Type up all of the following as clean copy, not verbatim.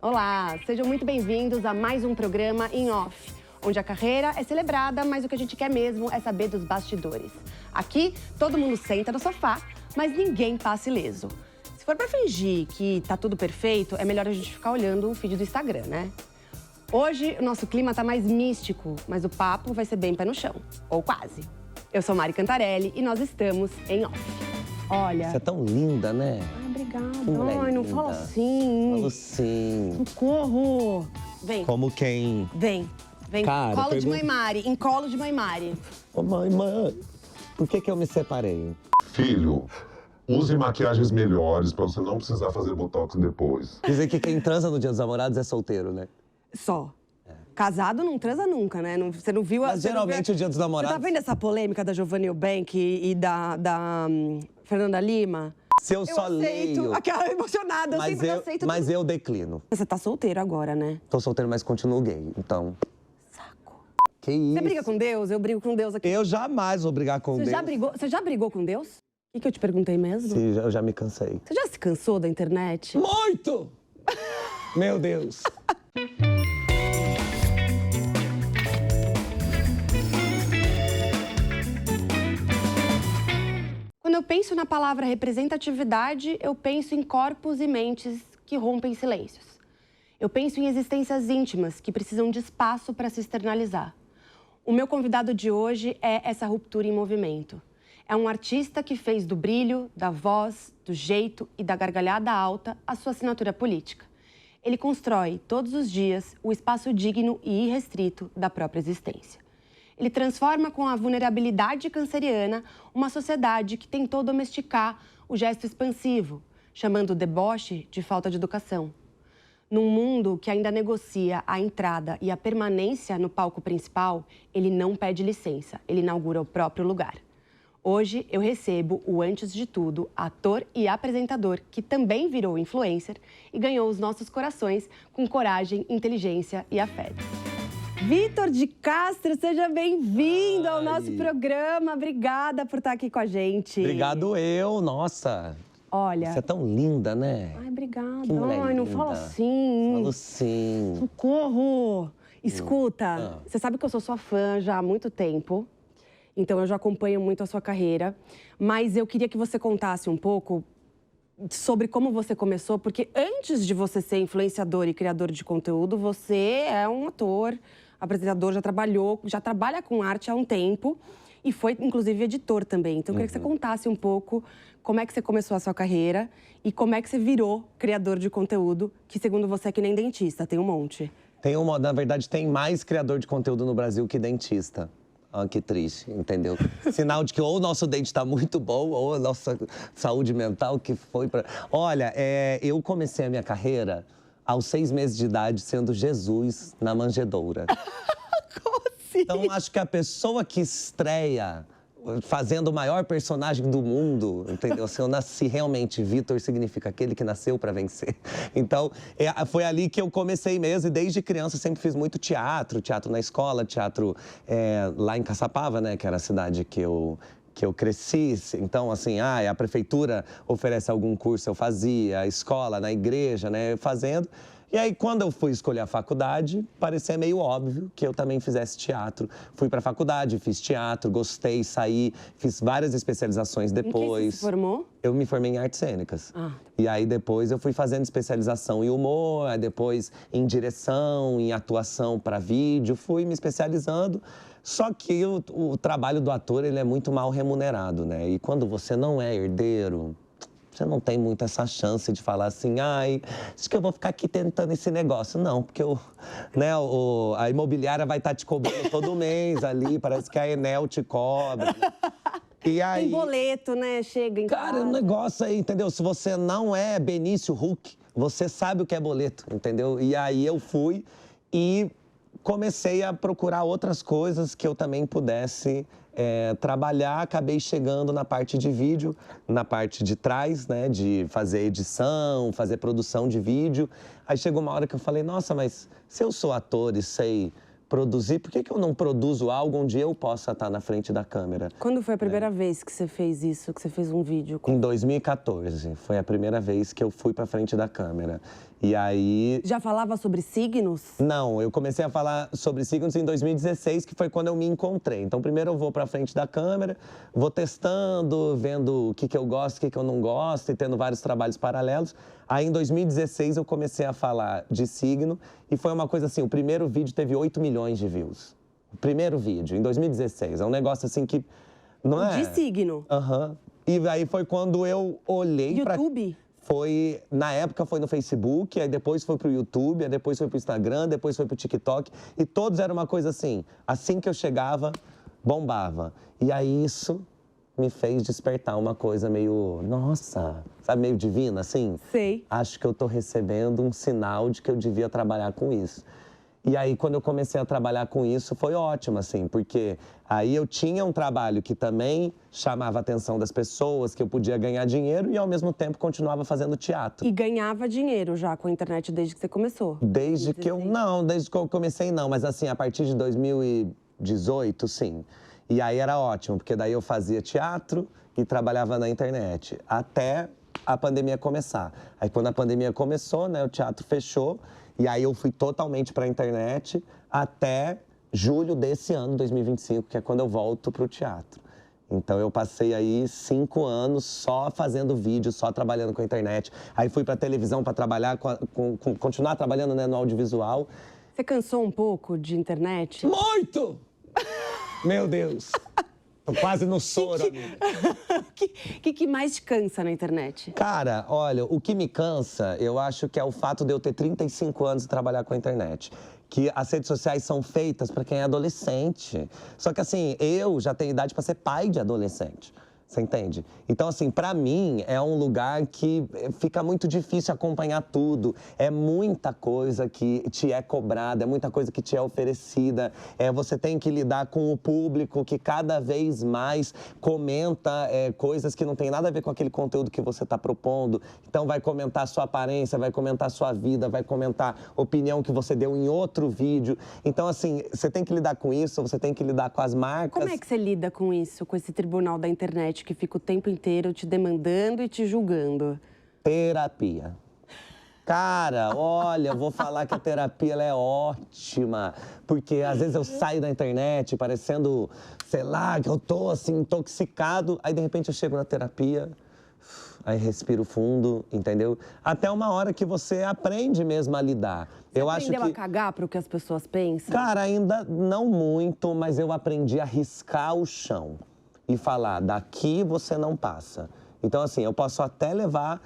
Olá, sejam muito bem-vindos a mais um programa Em Off, onde a carreira é celebrada, mas o que a gente quer mesmo é saber dos bastidores. Aqui, todo mundo senta no sofá, mas ninguém passa ileso. Se for pra fingir que tá tudo perfeito, é melhor a gente ficar olhando o feed do Instagram, né? Hoje, o nosso clima tá mais místico, mas o papo vai ser bem pé no chão, ou quase. Eu sou Mari Cantarelli e nós estamos em Off. Olha... Você é tão linda, né? Obrigada. Mulher Ai, não linda. fala assim. Falo sim. Socorro. Vem. Como quem? Vem. Cara, Colo de pergunta- mãe Mari, em colo de mãe Mari. Ô mãe, por que eu me separei? Filho, use maquiagens melhores pra você não precisar fazer botox depois. Dizem que quem transa no Dia dos Namorados é solteiro, né? Só. Casado não transa nunca, né? Você não viu... Mas você não geralmente viu- o Dia dos Você Namorados... tá vendo essa polêmica da Giovanna Eubank e da Fernanda Lima? Se eu só aceito. leio... Aquela emocionada, eu sempre aceito. Mas eu declino. Você tá solteiro agora, né? Tô solteiro, mas continuo gay, então... Saco. Que isso? Você briga com Deus? Eu brigo com Deus aqui. Eu jamais vou brigar com Deus. Você já brigou com Deus? O que eu te perguntei mesmo? Sim, eu já me cansei. Você já se cansou da internet? Muito! Meu Deus. Quando eu penso na palavra representatividade, eu penso em corpos e mentes que rompem silêncios. Eu penso em existências íntimas que precisam de espaço para se externalizar. O meu convidado de hoje é essa ruptura em movimento. É um artista que fez do brilho, da voz, do jeito e da gargalhada alta a sua assinatura política. Ele constrói, todos os dias, o espaço digno e irrestrito da própria existência. Ele transforma com a vulnerabilidade canceriana uma sociedade que tentou domesticar o gesto expansivo, chamando o deboche de falta de educação. Num mundo que ainda negocia a entrada e a permanência no palco principal, ele não pede licença, ele inaugura o próprio lugar. Hoje eu recebo o, antes de tudo, ator e apresentador que também virou influencer e ganhou os nossos corações com coragem, inteligência e afeto. Vitor de Castro, seja bem-vindo ao nosso programa. Obrigada por estar aqui com a gente. Obrigado eu, nossa. Olha... Você é tão linda, né? Ai, obrigada. Que mulher Ai, não linda. fala assim. Falo sim. Socorro! Escuta, você sabe que eu sou sua fã já há muito tempo. Então, eu já acompanho muito a sua carreira. Mas eu queria que você contasse um pouco sobre como você começou, porque antes de você ser influenciador e criador de conteúdo, você é um ator, apresentador, já trabalha com arte há um tempo e foi, inclusive, editor também. Então, eu queria que você contasse um pouco como é que você começou a sua carreira e como é que você virou criador de conteúdo, que, segundo você, é que nem dentista, tem um monte. Na verdade, tem mais criador de conteúdo no Brasil que dentista. Ah, que triste, entendeu? Sinal de que ou o nosso dente está muito bom, ou a nossa saúde mental que foi para... Olha, eu comecei a minha carreira aos 6 meses de idade sendo Jesus na manjedoura. Como assim? Então, acho que a pessoa que estreia fazendo o maior personagem do mundo, entendeu? Se eu nasci realmente, Vitor significa aquele que nasceu para vencer. Então, foi ali que eu comecei mesmo. E desde criança eu sempre fiz muito teatro na escola, teatro lá em Caçapava, né? Que era a cidade que eu cresci. Então, assim, a prefeitura oferece algum curso, eu fazia, a escola, na igreja, né? Fazendo. E aí, quando eu fui escolher a faculdade, parecia meio óbvio que eu também fizesse teatro. Fui para a faculdade, fiz teatro, gostei, saí, fiz várias especializações depois. Em que você se formou? Eu me formei em artes cênicas. Ah. E aí, depois, eu fui fazendo especialização em humor, aí depois em direção, em atuação para vídeo, fui me especializando. Só que o trabalho do ator, ele é muito mal remunerado, né? E quando você não é herdeiro... Você não tem muito essa chance de falar assim, acho que eu vou ficar aqui tentando esse negócio. Não, porque a imobiliária vai estar te cobrando todo mês ali, parece que a Enel te cobra. E aí, Tem boleto, né? Chega em cara, casa. o negócio aí, entendeu? Se você não é Benício Huck, você sabe o que é boleto, entendeu? E aí eu fui e comecei a procurar outras coisas que eu também pudesse trabalhar. Acabei chegando na parte de vídeo, na parte de trás, né? De fazer edição, fazer produção de vídeo. Aí chegou uma hora que eu falei, nossa, mas se eu sou ator e sei produzir, por que eu não produzo algo onde eu possa estar na frente da câmera? Quando foi a primeira vez que você fez isso, que você fez um vídeo? Em 2014, foi a primeira vez que eu fui para frente da câmera. E aí... Já falava sobre signos? Não, eu comecei a falar sobre signos em 2016, que foi quando eu me encontrei. Então, primeiro eu vou pra frente da câmera, vou testando, vendo o que eu gosto, o que eu não gosto, e tendo vários trabalhos paralelos. Aí, em 2016, eu comecei a falar de signo, e foi uma coisa assim, o primeiro vídeo teve 8 milhões de views. O primeiro vídeo, em 2016. É um negócio assim que... Não é? De signo? Aham. E aí foi quando eu olhei pra... YouTube? Foi, na época foi no Facebook, aí depois foi pro YouTube, aí depois foi pro Instagram, depois foi pro TikTok. E todos eram uma coisa assim que eu chegava, bombava. E aí isso me fez despertar uma coisa meio, nossa, sabe, meio divina, assim? Sei. Acho que eu tô recebendo um sinal de que eu devia trabalhar com isso. E aí, quando eu comecei a trabalhar com isso, foi ótimo, assim, porque aí eu tinha um trabalho que também chamava a atenção das pessoas, que eu podia ganhar dinheiro e, ao mesmo tempo, continuava fazendo teatro. E ganhava dinheiro já com a internet desde que você começou? Desde que eu comecei não, mas assim, a partir de 2018, sim. E aí era ótimo, porque daí eu fazia teatro e trabalhava na internet, até a pandemia começar. Aí, quando a pandemia começou, né, o teatro fechou. E aí eu fui totalmente para a internet até julho desse ano, 2025, que é quando eu volto para o teatro. Então eu passei aí 5 anos só fazendo vídeo, só trabalhando com a internet. Aí fui para televisão para trabalhar, continuar trabalhando, né, no audiovisual. Você cansou um pouco de internet? Muito! Meu Deus! Tô quase no soro, amiga. O que mais te cansa na internet? Cara, olha, o que me cansa, eu acho que é o fato de eu ter 35 anos e trabalhar com a internet. Que as redes sociais são feitas para quem é adolescente. Só que assim, eu já tenho idade para ser pai de adolescente. Você entende? Então, assim, pra mim, é um lugar que fica muito difícil acompanhar tudo. É muita coisa que te é cobrada, é muita coisa que te é oferecida. Você tem que lidar com o público que cada vez mais comenta coisas que não tem nada a ver com aquele conteúdo que você está propondo. Então, vai comentar a sua aparência, vai comentar a sua vida, vai comentar a opinião que você deu em outro vídeo. Então, assim, você tem que lidar com isso, você tem que lidar com as marcas. Como é que você lida com isso, com esse tribunal da internet que fica o tempo inteiro te demandando e te julgando? Terapia. Cara, olha, eu vou falar que a terapia ela é ótima, porque às vezes eu saio da internet parecendo, sei lá, que eu tô assim intoxicado, aí de repente eu chego na terapia, aí respiro fundo, entendeu? Até uma hora que você aprende mesmo a lidar. Você aprendeu a cagar pro que as pessoas pensam? Cara, ainda não muito, mas eu aprendi a riscar o chão e falar, daqui você não passa. Então, assim, eu posso até levar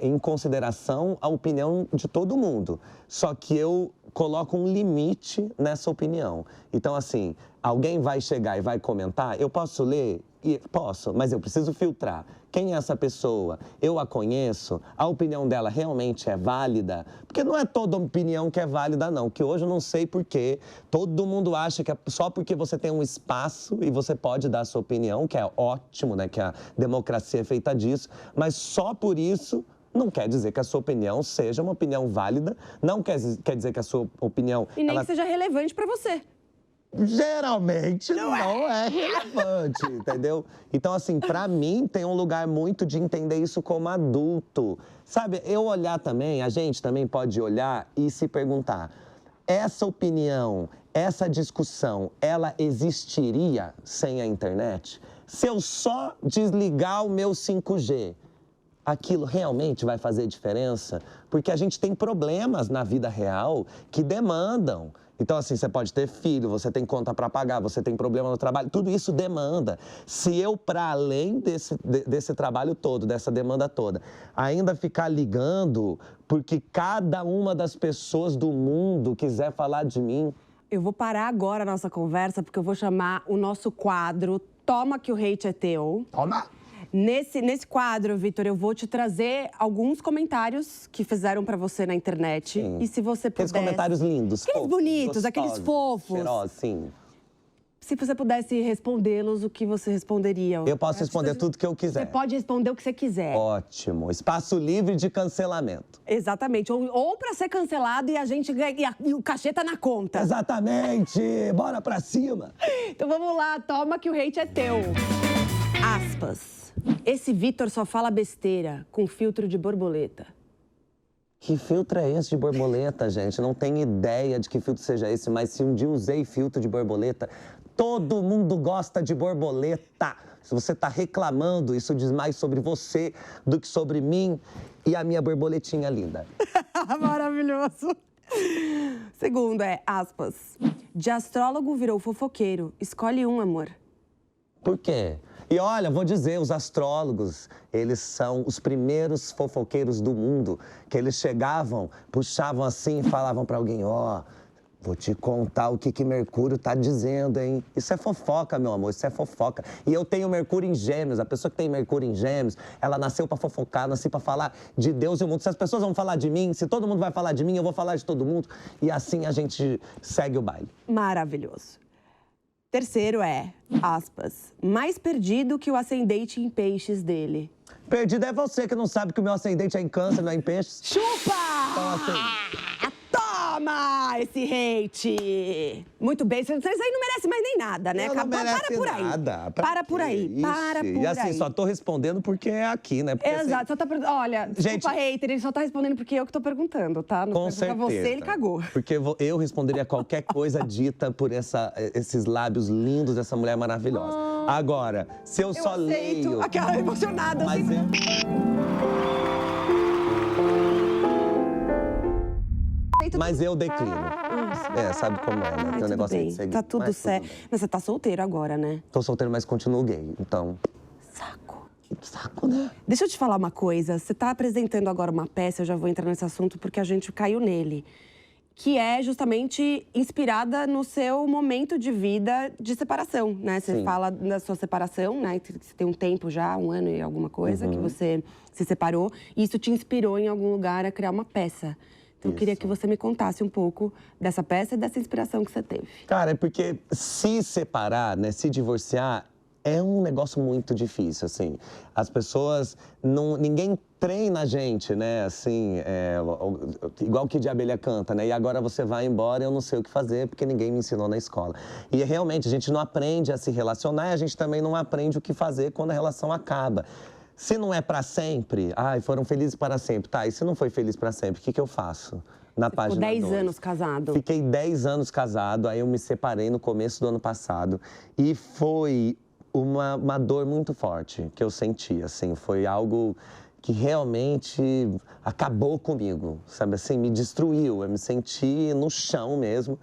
em consideração a opinião de todo mundo. Só que eu coloco um limite nessa opinião. Então, assim, alguém vai chegar e vai comentar, eu posso ler? Posso, mas eu preciso filtrar. Quem é essa pessoa? Eu a conheço? A opinião dela realmente é válida? Porque não é toda opinião que é válida, não. Que hoje eu não sei por quê. Todo mundo acha que é só porque você tem um espaço e você pode dar a sua opinião, que é ótimo, né? Que a democracia é feita disso. Mas só por isso não quer dizer que a sua opinião seja uma opinião válida. Não quer dizer que a sua opinião... E nem que seja relevante para você. Geralmente não é relevante, entendeu? Então, assim, pra mim tem um lugar muito de entender isso como adulto. Sabe, eu olhar também, a gente também pode olhar e se perguntar, essa opinião, essa discussão, ela existiria sem a internet? Se eu só desligar o meu 5G, aquilo realmente vai fazer diferença? Porque a gente tem problemas na vida real que demandam. Então, assim, você pode ter filho, você tem conta para pagar, você tem problema no trabalho, tudo isso demanda. Se eu, para além desse trabalho todo, dessa demanda toda, ainda ficar ligando porque cada uma das pessoas do mundo quiser falar de mim... Eu vou parar agora a nossa conversa, porque eu vou chamar o nosso quadro Toma que o hate é teu. Toma! Nesse quadro, Vitor, eu vou te trazer alguns comentários que fizeram pra você na internet. Sim. E se você pudesse... Aqueles comentários lindos, aqueles fofos, bonitos, gostosos, aqueles fofos. Cheirosos, sim. Se você pudesse respondê-los, o que você responderia? Eu posso responder tudo que eu quiser. Você pode responder o que você quiser. Ótimo. Espaço livre de cancelamento. Exatamente. Ou pra ser cancelado e a gente ganha, e o cachê tá na conta. Exatamente. Bora pra cima. Então vamos lá, toma que o hate é teu. Aspas. Esse Vitor só fala besteira com filtro de borboleta. Que filtro é esse de borboleta, gente? Não tenho ideia de que filtro seja esse, mas se um dia usei filtro de borboleta, todo mundo gosta de borboleta. Se você está reclamando, isso diz mais sobre você do que sobre mim e a minha borboletinha linda. Maravilhoso. Segundo aspas. De astrólogo virou fofoqueiro. Escolhe um, amor. Por quê? E olha, vou dizer, os astrólogos, eles são os primeiros fofoqueiros do mundo, que eles chegavam, puxavam assim e falavam para alguém, vou te contar o que Mercúrio tá dizendo, hein? Isso é fofoca, meu amor, isso é fofoca. E eu tenho Mercúrio em Gêmeos, a pessoa que tem Mercúrio em Gêmeos, ela nasceu para fofocar, nasceu para falar de Deus e o mundo. Se as pessoas vão falar de mim, se todo mundo vai falar de mim, eu vou falar de todo mundo. E assim a gente segue o baile. Maravilhoso. Terceiro aspas, mais perdido que o ascendente em peixes dele. Perdido é você que não sabe que o meu ascendente é em câncer, não é em peixes. Chupa! Então, assim... Toma esse hate! Muito bem, vocês aí não merecem mais nem nada, né? Eu não merece para por aí. nada. Para por aí, Ixi. para por aí. E assim, só tô respondendo porque é aqui, né? Porque, Exato, assim, olha, gente, desculpa, hater, ele só tá respondendo porque eu que tô perguntando, tá? Não com pergunta certeza. você, ele cagou. Porque eu responderia qualquer coisa dita por esses lábios lindos dessa mulher maravilhosa. Agora, se eu só aceito. leio... Aquela emocionada, Mas Mas eu declino. Sabe como é, né? Tem um negócio bem. de seguir. Tá tudo certo. Tudo bem. Mas você tá solteiro agora, né? Tô solteiro, mas continuo gay, então... Saco. Que saco, né? Deixa eu te falar uma coisa. Você tá apresentando agora uma peça, eu já vou entrar nesse assunto porque a gente caiu nele. Que é justamente inspirada no seu momento de vida de separação, né? Você Sim. fala da sua separação, né? Que você tem um tempo já, 1 ano e alguma coisa, que você se separou. E isso te inspirou em algum lugar a criar uma peça. Então, eu queria que você me contasse um pouco dessa peça e dessa inspiração que você teve. Cara, é porque se separar, né, se divorciar, é um negócio muito difícil, assim. As pessoas, ninguém treina a gente, né, assim, igual que de abelha canta, né? E agora você vai embora e eu não sei o que fazer porque ninguém me ensinou na escola. E realmente, a gente não aprende a se relacionar e a gente também não aprende o que fazer quando a relação acaba. Se não é pra sempre, foram felizes para sempre. Tá, e se não foi feliz pra sempre, o que eu faço? Na página 2. Ficou 10 anos casado. Fiquei 10 anos casado, aí eu me separei no começo do ano passado. E foi uma dor muito forte que eu senti, assim. Foi algo que realmente acabou comigo, sabe assim? Me destruiu, eu me senti no chão mesmo.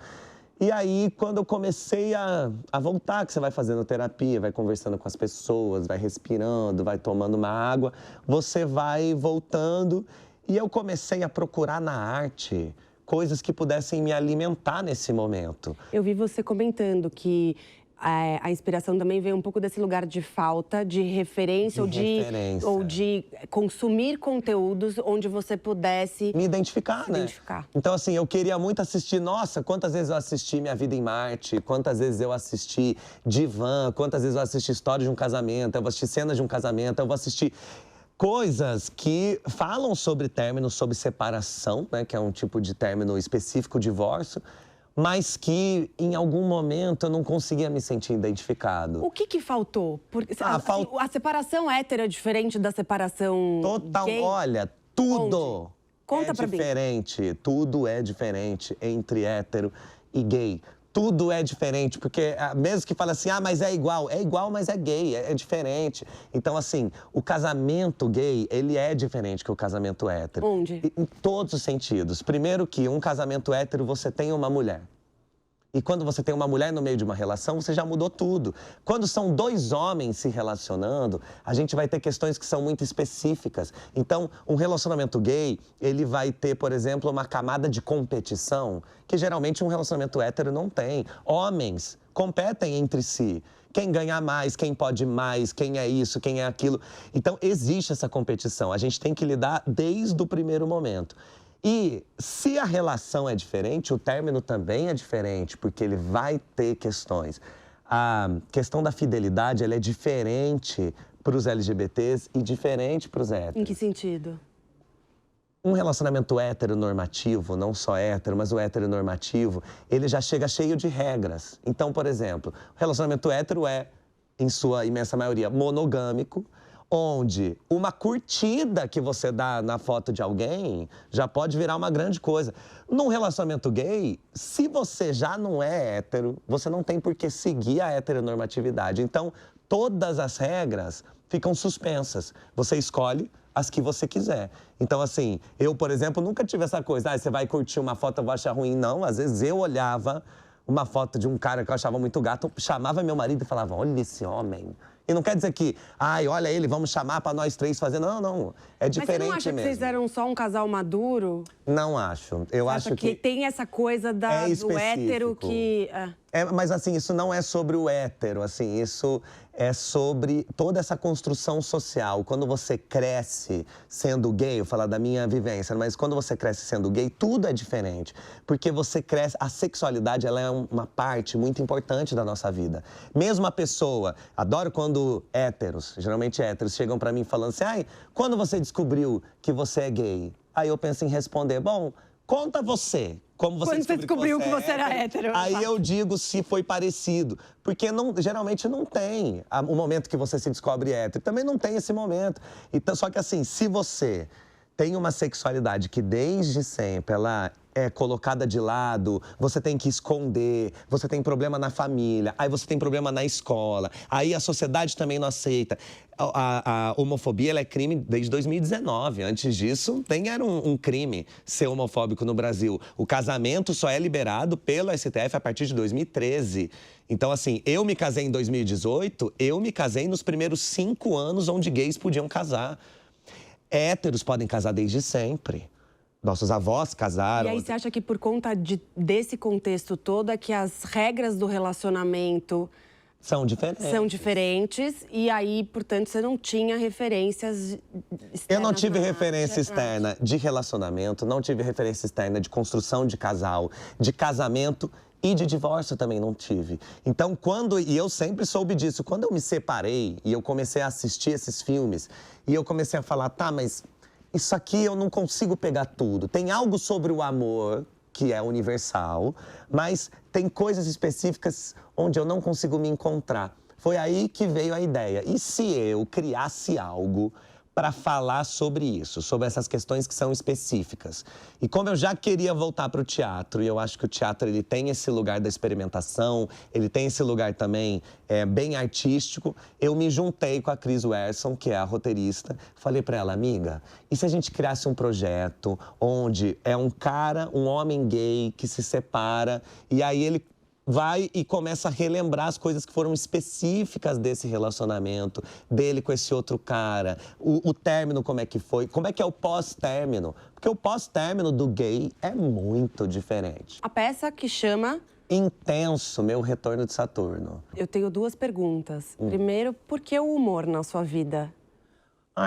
E aí, quando eu comecei a voltar, que você vai fazendo terapia, vai conversando com as pessoas, vai respirando, vai tomando uma água, você vai voltando. E eu comecei a procurar na arte coisas que pudessem me alimentar nesse momento. Eu vi você comentando que a inspiração também veio um pouco desse lugar de falta, de referência, ou de consumir conteúdos onde você pudesse... Me identificar, né? Então, assim, eu queria muito assistir... Nossa, quantas vezes eu assisti Minha Vida em Marte, quantas vezes eu assisti Divã, quantas vezes eu assisti História de um Casamento, eu vou assistir Cenas de um Casamento, eu vou assistir... Coisas que falam sobre término, sobre separação, né? Que é um tipo de término específico, divórcio, mas que em algum momento eu não conseguia me sentir identificado. O que faltou? Porque a separação hétero é diferente da separação gay? Olha, tudo Conta pra diferente. Mim. Tudo é diferente entre hétero e gay. Tudo é diferente, porque mesmo que fala assim, mas é igual, mas é gay, é diferente. Então, assim, o casamento gay, ele é diferente que o casamento hétero. Onde? Em todos os sentidos. Primeiro que um casamento hétero, você tem uma mulher. E quando você tem uma mulher no meio de uma relação, você já mudou tudo. Quando são 2 homens se relacionando, a gente vai ter questões que são muito específicas. Então, um relacionamento gay, ele vai ter, por exemplo, uma camada de competição que geralmente um relacionamento hétero não tem. Homens competem entre si. Quem ganha mais, quem pode mais, quem é isso, quem é aquilo. Então, existe essa competição. A gente tem que lidar desde o primeiro momento. E se a relação é diferente, o término também é diferente, porque ele vai ter questões. A questão da fidelidade, ela é diferente para os LGBTs e diferente para os héteros. Em que sentido? Um relacionamento heteronormativo, não só hétero, mas o heteronormativo, ele já chega cheio de regras. Então, por exemplo, o relacionamento hétero é, em sua imensa maioria, monogâmico, onde uma curtida que você dá na foto de alguém já pode virar uma grande coisa. Num relacionamento gay, se você já não é hétero, você não tem por que seguir a heteronormatividade. Então, todas as regras ficam suspensas. Você escolhe as que você quiser. Então, assim, eu, por exemplo, nunca tive essa coisa, você vai curtir uma foto, eu vou achar ruim. Não, às vezes eu olhava uma foto de um cara que eu achava muito gato, chamava meu marido e falava, olha esse homem. E não quer dizer que, olha ele, vamos chamar para nós três fazer. Não, não. É diferente mesmo. Mas você não acha que vocês eram só um casal maduro? Não acho. Eu acho que tem essa coisa do hétero que... Mas assim, isso não é sobre o hétero, assim, isso é sobre toda essa construção social. Quando você cresce sendo gay, eu vou falar da minha vivência, mas quando você cresce sendo gay, tudo é diferente. Porque você cresce, a sexualidade, ela é uma parte muito importante da nossa vida. Mesmo a pessoa, adoro quando héteros, geralmente héteros, chegam pra mim falando assim, quando você descobriu que você é gay? Aí eu penso em responder, bom, conta você. Como você descobriu que você era hétero. Aí eu digo se foi parecido. Porque geralmente não tem o momento que você se descobre hétero. Também não tem esse momento. Então, só que assim, se você tem uma sexualidade que desde sempre ela é colocada de lado, você tem que esconder, você tem problema na família, aí você tem problema na escola, aí a sociedade também não aceita. A homofobia ela é crime desde 2019. Antes disso, nem era um crime ser homofóbico no Brasil. O casamento só é liberado pelo STF a partir de 2013. Então, assim, eu me casei em 2018, eu me casei nos primeiros 5 anos onde gays podiam casar. Héteros podem casar desde sempre. Nossos avós casaram. E aí você acha que por conta desse contexto todo é que as regras do relacionamento são diferentes. E aí, portanto, você não tinha referências externas. Eu não tive referência externa de relacionamento, não tive referência externa de construção de casal, de casamento e de divórcio também não tive. Então, e eu sempre soube disso, quando eu me separei e eu comecei a assistir esses filmes e eu comecei a falar, mas isso aqui eu não consigo pegar tudo. Tem algo sobre o amor que é universal, mas tem coisas específicas onde eu não consigo me encontrar. Foi aí que veio a ideia. E se eu criasse algo para falar sobre isso, sobre essas questões que são específicas? E como eu já queria voltar para o teatro, e eu acho que o teatro ele tem esse lugar da experimentação, ele tem esse lugar também bem artístico, eu me juntei com a Cris Werson, que é a roteirista, falei para ela, amiga, e se a gente criasse um projeto onde é um homem gay que se separa, e aí ele vai e começa a relembrar as coisas que foram específicas desse relacionamento, dele com esse outro cara, o término como é que foi, como é que é o pós-término. Porque o pós-término do gay é muito diferente. A peça que chama... Intenso, Meu Retorno de Saturno. Eu tenho 2 perguntas. Primeiro, por que o humor na sua vida?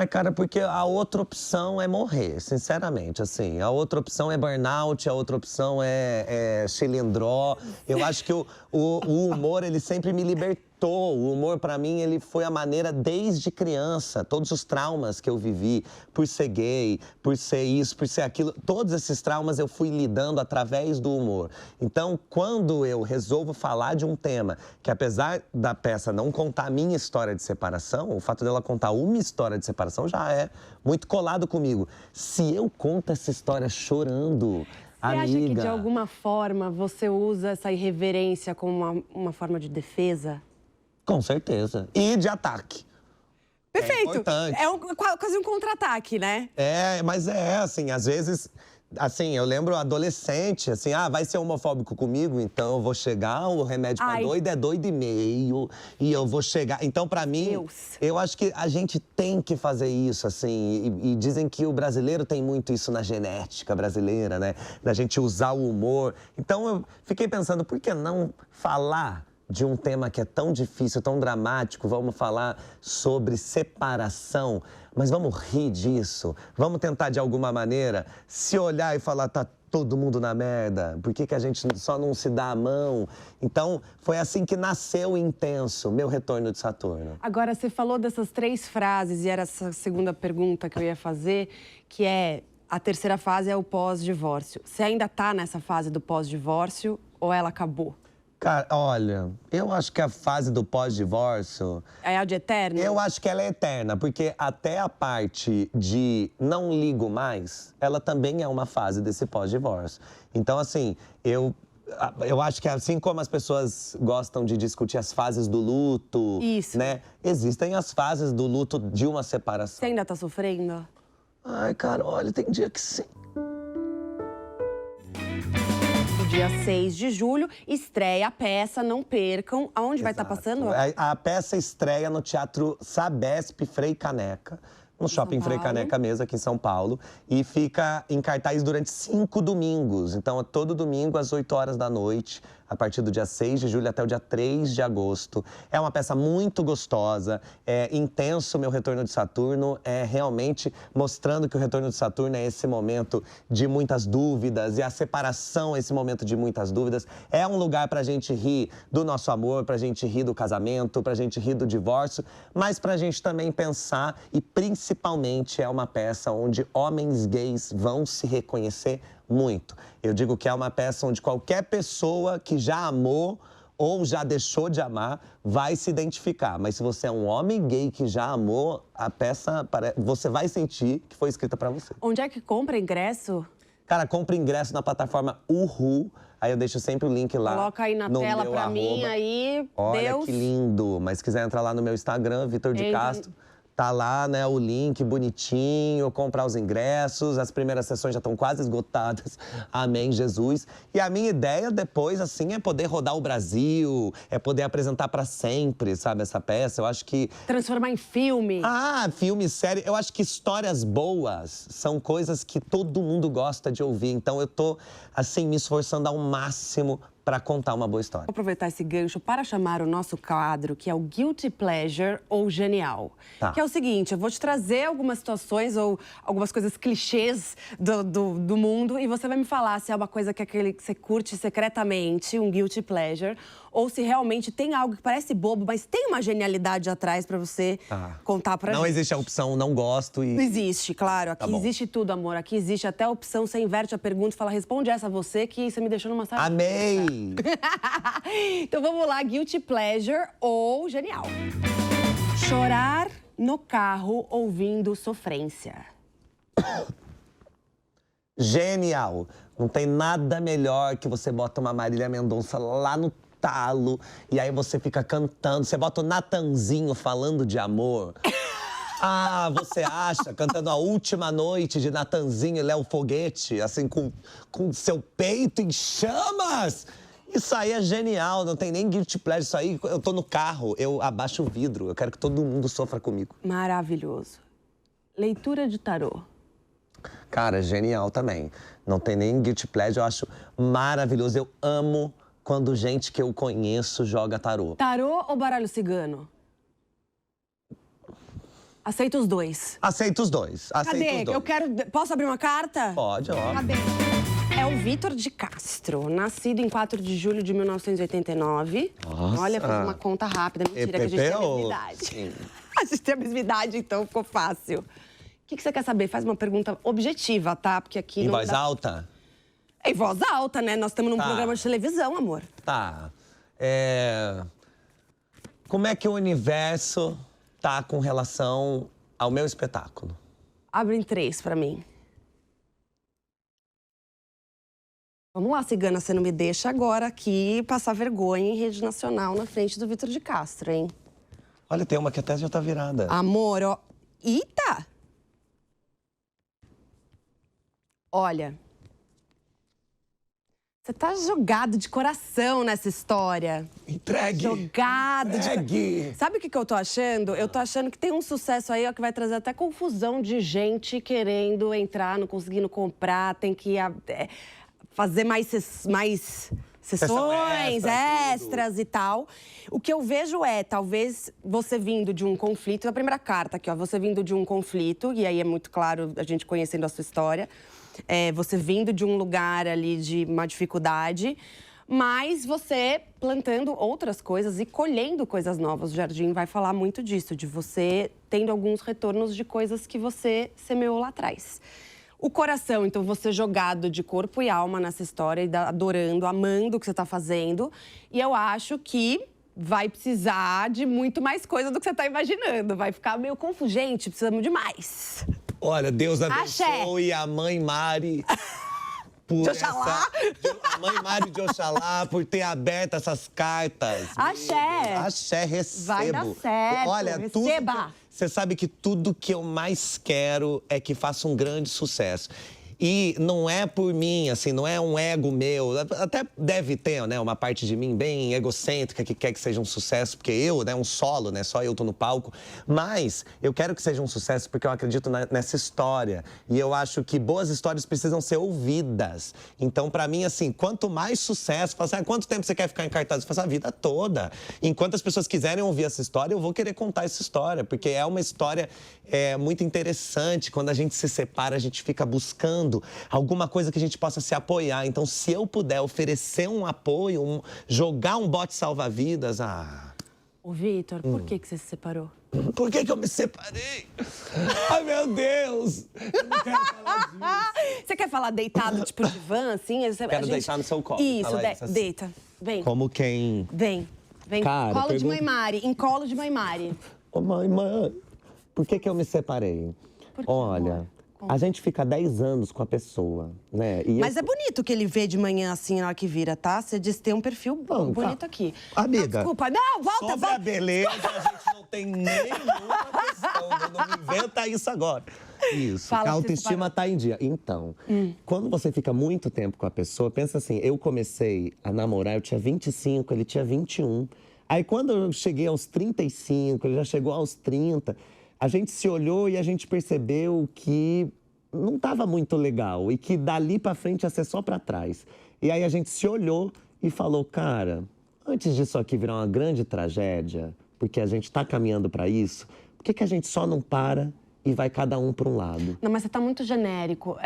Cara, porque a outra opção é morrer, sinceramente, assim. A outra opção é burnout, a outra opção é chilindró. Eu acho que o humor, ele sempre me libertou. O humor, pra mim, ele foi a maneira desde criança. Todos os traumas que eu vivi, por ser gay, por ser isso, por ser aquilo, todos esses traumas eu fui lidando através do humor. Então, quando eu resolvo falar de um tema que, apesar da peça não contar a minha história de separação, o fato dela contar uma história de separação já é muito colado comigo. Se eu conto essa história chorando, amiga... Você acha que, de alguma forma, você usa essa irreverência como uma forma de defesa? Com certeza. E de ataque. Perfeito. É importante. Quase um contra-ataque, né? Mas assim, às vezes... Assim, eu lembro adolescente, assim, vai ser homofóbico comigo? Então eu vou chegar, o remédio pra doido é 2,5 e eu vou chegar. Então, pra mim, eu acho que a gente tem que fazer isso, assim. E dizem que o brasileiro tem muito isso na genética brasileira, né? Da gente usar o humor. Então eu fiquei pensando, por que não falar de um tema que é tão difícil, tão dramático? Vamos falar sobre separação, mas vamos rir disso. Vamos tentar, de alguma maneira, se olhar e falar, tá todo mundo na merda, por que a gente só não se dá a mão? Então, foi assim que nasceu o Intenso, Meu Retorno de Saturno. Agora, você falou dessas 3 frases, e era essa segunda pergunta que eu ia fazer, que é, a terceira fase é o pós-divórcio. Você ainda tá nessa fase do pós-divórcio ou ela acabou? Cara, olha, eu acho que a fase do pós-divórcio, É a de eterno? eu acho que ela é eterna, porque até a parte de não ligo mais, ela também é uma fase desse pós-divórcio. Então, assim, eu acho que assim como as pessoas gostam de discutir as fases do luto, Isso. né? Existem as fases do luto de uma separação. Você ainda tá sofrendo? Ai, cara, olha, tem dia que sim. Dia 6 de julho, estreia a peça, não percam. Aonde vai estar passando? A peça estreia no Teatro Sabesp Frei Caneca, no Shopping Frei Caneca mesmo, aqui em São Paulo. E fica em cartaz durante 5 domingos. Então, é todo domingo às 8 horas da noite, a partir do dia 6 de julho até o dia 3 de agosto. É uma peça muito gostosa, é intenso o meu retorno de Saturno, é realmente mostrando que o retorno de Saturno é esse momento de muitas dúvidas e a separação é esse momento de muitas dúvidas. É um lugar pra gente rir do nosso amor, pra gente rir do casamento, pra gente rir do divórcio, mas pra gente também pensar e principalmente é uma peça onde homens gays vão se reconhecer muito. Eu digo que é uma peça onde qualquer pessoa que já amou ou já deixou de amar vai se identificar. Mas se você é um homem gay que já amou, a peça, você vai sentir que foi escrita pra você. Onde é que compra ingresso? Cara, compra ingresso na plataforma Uhu. Aí eu deixo sempre o link lá. Coloca aí na no tela meu pra arroba. mim, aí, Olha Deus. que lindo. Mas se quiser entrar lá no meu Instagram, Vitor de Entra. Castro, tá lá, né, o link bonitinho, comprar os ingressos. As primeiras sessões já estão quase esgotadas. Amém, Jesus. E a minha ideia depois, assim, é poder rodar o Brasil, é poder apresentar pra sempre, sabe, essa peça. Eu acho que Transformar em filme. filme, série. Eu acho que histórias boas são coisas que todo mundo gosta de ouvir. Então eu tô, assim, me esforçando ao máximo para contar uma boa história. Vou aproveitar esse gancho para chamar o nosso quadro, que é o Guilty Pleasure ou Genial. Tá. Que é o seguinte, eu vou te trazer algumas situações ou algumas coisas clichês do mundo e você vai me falar se é uma coisa que você curte secretamente, um Guilty Pleasure, ou se realmente tem algo que parece bobo, mas tem uma genialidade atrás para você contar pra gente. Não existe a opção não gosto e... Não existe, claro. Aqui bom. existe tudo, amor. Aqui existe até a opção, você inverte a pergunta e fala, responde essa você, que você me deixou numa saia. Amei! Então vamos lá, Guilty Pleasure ou Genial. Chorar no carro ouvindo sofrência. Genial! Não tem nada melhor que você bota uma Marília Mendonça lá no talo e aí você fica cantando. Você bota o Natanzinho falando de amor. Você acha? Cantando A Última Noite de Natanzinho e Léo Foguete, assim, com seu peito em chamas. Isso aí é genial, não tem nem guilty pleasure. Isso aí, eu tô no carro, eu abaixo o vidro. Eu quero que todo mundo sofra comigo. Maravilhoso. Leitura de tarô. Cara, genial também. Não tem nem guilty pleasure, eu acho maravilhoso. Eu amo quando gente que eu conheço joga tarô. Tarô ou baralho cigano? Aceito os dois. Aceito os dois. Cadê? Eu quero... Posso abrir uma carta? Pode, ó. Cadê? É o Vitor de Castro, nascido em 4 de julho de 1989. Nossa. Olha, fiz uma conta rápida. Mentira, que a gente tem a mesma idade. Sim. A gente tem a mesma idade, então ficou fácil. O que você quer saber? Faz uma pergunta objetiva, tá? Porque aqui Em não voz dá... alta? Em voz alta, né? Nós estamos num Tá. programa de televisão, amor. Tá. Como é que o universo tá com relação ao meu espetáculo? Abre em 3 pra mim. Vamos lá, cigana, você não me deixa agora aqui passar vergonha em rede nacional na frente do Vitor de Castro, hein? Olha, tem uma que até já tá virada. Amor, ó... Eita! Olha... Você tá jogado de coração nessa história. Entregue! Jogado Entregue! de... Sabe o que eu tô achando? Eu tô achando que tem um sucesso aí ó, que vai trazer até confusão de gente querendo entrar, não conseguindo comprar, tem que fazer mais sessões, extras e tal. O que eu vejo é, talvez, você vindo de um conflito... A primeira carta aqui, ó, você vindo de um conflito, e aí é muito claro a gente conhecendo a sua história... você vindo de um lugar ali de uma dificuldade, mas você plantando outras coisas e colhendo coisas novas. O Jardim vai falar muito disso, de você tendo alguns retornos de coisas que você semeou lá atrás. O coração, então, você jogado de corpo e alma nessa história, e adorando, amando o que você tá fazendo. E eu acho que vai precisar de muito mais coisa do que você tá imaginando. Vai ficar meio confuso. Gente, precisamos de mais. Olha, Deus Axé. abençoe a mãe Mari. Por De Oxalá. a mãe Mari de Oxalá, por ter aberto essas cartas. Axé. Axé, recebo. Vai dar certo, Olha, receba. Você sabe que tudo que eu mais quero é que faça um grande sucesso. E não é por mim, assim, não é um ego meu. Até deve ter, né, uma parte de mim bem egocêntrica que quer que seja um sucesso, porque eu, né, um solo, né, só eu tô no palco. Mas eu quero que seja um sucesso porque eu acredito nessa história. E eu acho que boas histórias precisam ser ouvidas. Então, pra mim, assim, quanto mais sucesso, fala assim, quanto tempo você quer ficar em cartaz? Eu faço a vida toda. Enquanto as pessoas quiserem ouvir essa história, eu vou querer contar essa história, porque é uma história muito interessante. Quando a gente se separa, a gente fica buscando alguma coisa que a gente possa se apoiar. Então, se eu puder oferecer um apoio, jogar um bote salva-vidas, Ô, Vitor, por que você se separou? Por que eu me separei? Ai, meu Deus! Eu não quero falar disso. Você quer falar deitado, tipo divã, assim? Quero deitar no seu colo. Isso, Fala isso, assim. deita. Vem. Como quem? Vem. Cara, Colo de mãe Mari, em colo de mãe Mari. Ô, mãe, por que eu me separei? Por quê, Olha, amor? a gente fica 10 anos com a pessoa, né? E Mas é bonito que ele vê de manhã assim na hora que vira, tá? Você diz que tem um perfil Não, bonito tá. aqui. Amiga, Não, desculpa, não, volta, sobre volta. a beleza, a gente não tem nenhuma questão. Não inventa isso agora. Isso, Fala a que você autoestima separou. tá em dia. Então, quando você fica muito tempo com a pessoa, pensa assim, eu comecei a namorar, eu tinha 25, ele tinha 21. Aí quando eu cheguei aos 35, ele já chegou aos 30, a gente se olhou e a gente percebeu que não estava muito legal e que dali para frente ia ser só para trás. E aí a gente se olhou e falou, cara, antes disso aqui virar uma grande tragédia, porque a gente está caminhando para isso, por que a gente só não para e vai cada um para um lado? Não, mas você tá muito genérico.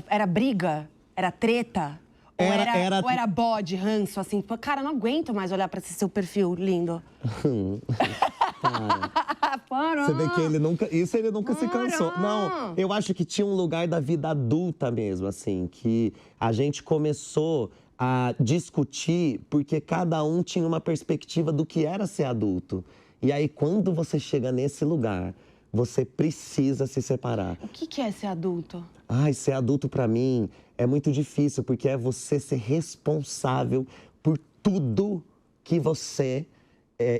Era briga? Era treta? Ou era bode, ranço, assim? Pô, cara, eu não aguento mais olhar pra esse seu perfil lindo. Você vê que ele nunca se cansou. Não, eu acho que tinha um lugar da vida adulta mesmo, assim, que a gente começou a discutir porque cada um tinha uma perspectiva do que era ser adulto. E aí, quando você chega nesse lugar, você precisa se separar. O que é ser adulto? Ai, ser adulto pra mim é muito difícil, porque é você ser responsável por tudo que você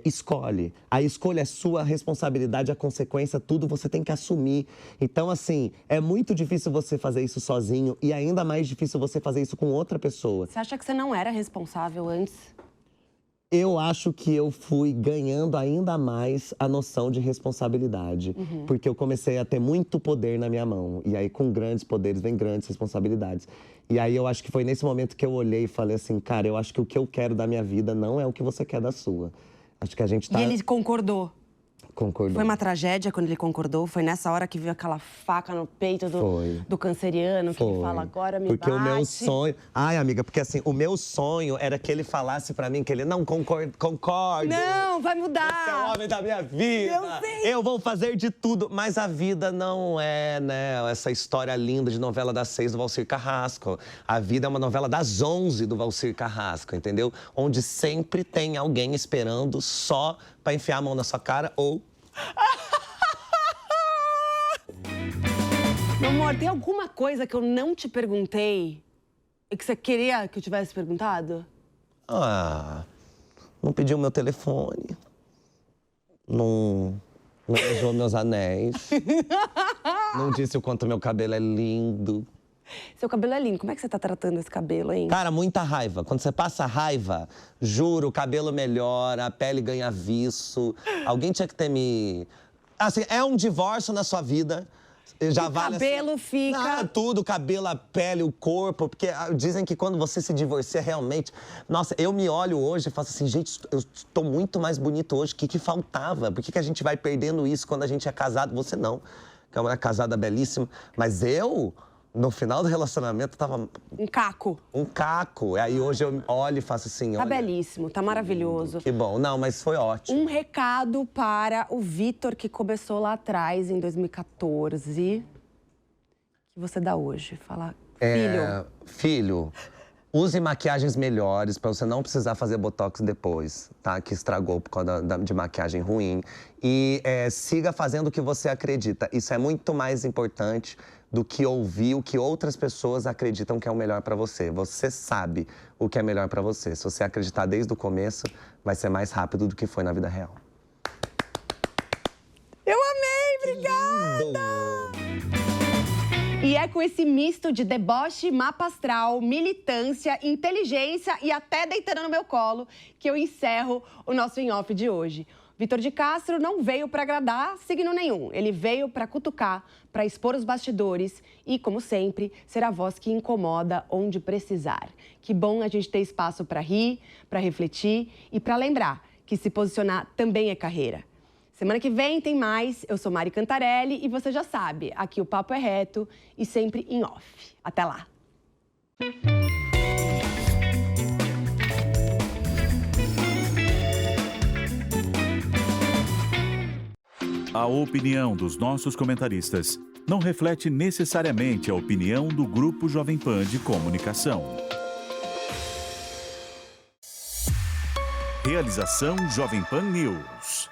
escolhe. A escolha é sua, a responsabilidade, a consequência, tudo você tem que assumir. Então, assim, é muito difícil você fazer isso sozinho e ainda mais difícil você fazer isso com outra pessoa. Você acha que você não era responsável antes? Eu acho que eu fui ganhando ainda mais a noção de responsabilidade. Porque eu comecei a ter muito poder na minha mão. E aí, com grandes poderes, vem grandes responsabilidades. E aí, eu acho que foi nesse momento que eu olhei e falei assim, cara, eu acho que o que eu quero da minha vida não é o que você quer da sua. Acho que a gente tá... E ele concordou? Concordou. Foi uma tragédia quando ele concordou? Foi nessa hora que viu aquela faca no peito do canceriano, que ele fala, agora me porque bate. O meu sonho... Ai, amiga, porque assim, o meu sonho era que ele falasse pra mim que ele não concordo. Não, vai mudar. Você é o homem da minha vida. Eu sei. Eu vou fazer de tudo. Mas a vida não é, né, essa história linda de novela das 6 do Valcir Carrasco. A vida é uma novela das 11 do Valcir Carrasco, entendeu? Onde sempre tem alguém esperando só pra enfiar a mão na sua cara ou... Meu amor, tem alguma coisa que eu não te perguntei e que você queria que eu tivesse perguntado? Não pediu meu telefone. Não beijou meus anéis. Não disse o quanto meu cabelo é lindo. Seu cabelo é lindo. Como é que você tá tratando esse cabelo, hein? Cara, muita raiva. Quando você passa raiva, juro, o cabelo melhora, a pele ganha viço. Alguém tinha que ter me... Assim, é um divórcio na sua vida. Já o vale cabelo assim, fica... tudo, o cabelo, a pele, o corpo. Porque dizem que quando você se divorcia, realmente... Nossa, eu me olho hoje e faço assim, gente, eu estou muito mais bonito hoje. O que faltava? Por que a gente vai perdendo isso quando a gente é casado? Você não, que é uma casada belíssima. Mas eu... No final do relacionamento, tava... Um caco. Um caco. Aí hoje eu olho e faço assim, Tá olha... belíssimo, tá maravilhoso. Que bom. Não, mas foi ótimo. Um recado para o Vitor, que começou lá atrás, em 2014. que você dá hoje? Fala, filho... Filho, use maquiagens melhores para você não precisar fazer botox depois, tá? Que estragou por causa de maquiagem ruim. E siga fazendo o que você acredita. Isso é muito mais importante do que ouvir o que outras pessoas acreditam que é o melhor para você. Você sabe o que é melhor para você. Se você acreditar desde o começo, vai ser mais rápido do que foi na vida real. Eu amei, obrigada! E é com esse misto de deboche, mapa astral, militância, inteligência e até deitando no meu colo que eu encerro o nosso Em Off de hoje. Vitor de Castro não veio para agradar signo nenhum. Ele veio para cutucar, para expor os bastidores e, como sempre, ser a voz que incomoda onde precisar. Que bom a gente ter espaço para rir, para refletir e para lembrar que se posicionar também é carreira. Semana que vem tem mais. Eu sou Mari Cantarelli e você já sabe, aqui o papo é reto e sempre em off. Até lá! A opinião dos nossos comentaristas não reflete necessariamente a opinião do Grupo Jovem Pan de Comunicação. Realização Jovem Pan News.